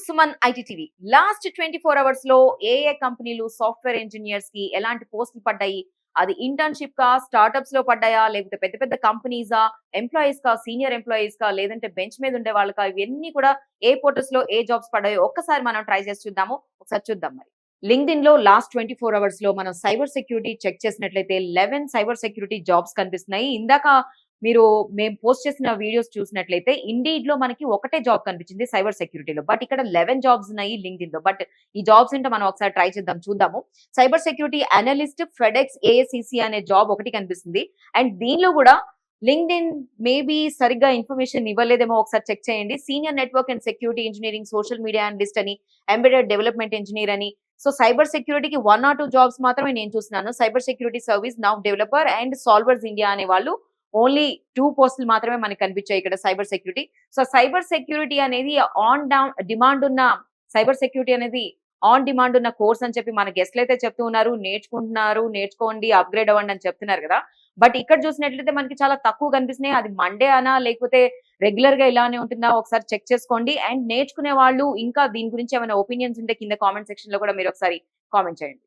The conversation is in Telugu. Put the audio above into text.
సుమన్ ఐటీటీవీ. లాస్ట్ 24 అవర్స్ లో ఏ కంపెనీలు సాఫ్ట్వేర్ ఇంజనీర్స్ కి ఎలాంటి పోస్టులు పడ్డాయి, అది ఇంటర్న్షిప్ కా, స్టార్ట్అప్స్ లో పడ్డాయా, లేకపోతే పెద్ద పెద్ద కంపెనీసా, ఎంప్లాయీస్ కా, సీనియర్ ఎంప్లాయీస్ కా, లేదంటే బెంచ్ మీద ఉండే వాళ్ళకా, ఇవన్నీ కూడా ఏ పోర్టల్స్ లో ఏ జాబ్స్ పడ్డాయో ఒక్కసారి మనం ట్రై చేసి చూద్దాము. ఒకసారి చూద్దాం. మరి లింక్డ్ఇన్ లో లాస్ట్ 24 అవర్స్ లో మనం సైబర్ సెక్యూరిటీ చెక్ చేసినట్లయితే 11 సైబర్ సెక్యూరిటీ జాబ్స్ కనిపిస్తున్నాయి. ఇందాక మేము పోస్ట్ చేసిన వీడియోస్ చూసినట్లయితే ఇండీడ్ లో మనకి ఒకటే జాబ్ కనిపించింది సైబర్ సెక్యూరిటీలో. బట్ ఇక్కడ 11 జాబ్స్ ఉన్నాయి లింక్డ్ఇన్ లో. బట్ ఈ జాబ్స్ ఏంటో మనం ఒకసారి ట్రై చేద్దాం, చూద్దాము. సైబర్ సెక్యూరిటీ అనలిస్ట్ ఫెడెక్స్ ఏఎస్సిసి అనే జాబ్ ఒకటి కనిపిస్తుంది. అండ్ దీనిలో కూడా లింక్డ్ఇన్ మేబీ సరిగ్గా ఇన్ఫర్మేషన్ ఇవ్వలేదేమో, ఒకసారి చెక్ చేయండి. Senior network and security engineering, social media analyst అని, ఎంబెడెడ్ డెవలప్మెంట్ ఇంజనీర్ అని. సో సైబర్ సెక్యూరిటీకి 1 or 2 జాబ్స్ మాత్రమే నేను చూస్తున్నాను. Cyber security service now developer and solvers India అనే వాళ్ళు ఓన్లీ 2 పోస్టులు మాత్రమే మనకి కనిపించాయి ఇక్కడ cyber security. So cyber security అనేది డిమాండ్ ఉన్న సైబర్ సెక్యూరిటీ అనేది ఆన్ డిమాండ్ ఉన్న కోర్స్ అని చెప్పి మన గెస్ట్లు అయితే చెప్తూ ఉన్నారు. నేర్చుకుంటున్నారు, నేర్చుకోండి, అప్గ్రేడ్ అవ్వండి అని చెప్తున్నారు కదా. బట్ ఇక్కడ చూసినట్లయితే మనకి చాలా తక్కువ కనిపిస్తున్నాయి. అది మండే అనా లేకపోతే రెగ్యులర్ గా ఇలానే ఉంటుందా ఒకసారి చెక్ చేసుకోండి. అండ్ నేర్చుకునే వాళ్ళు ఇంకా దీని గురించి ఏమైనా ఒపీనియన్స్ ఉంటే కింద కామెంట్ సెక్షన్ లో కూడా మీరు ఒకసారి కామెంట్ చేయండి.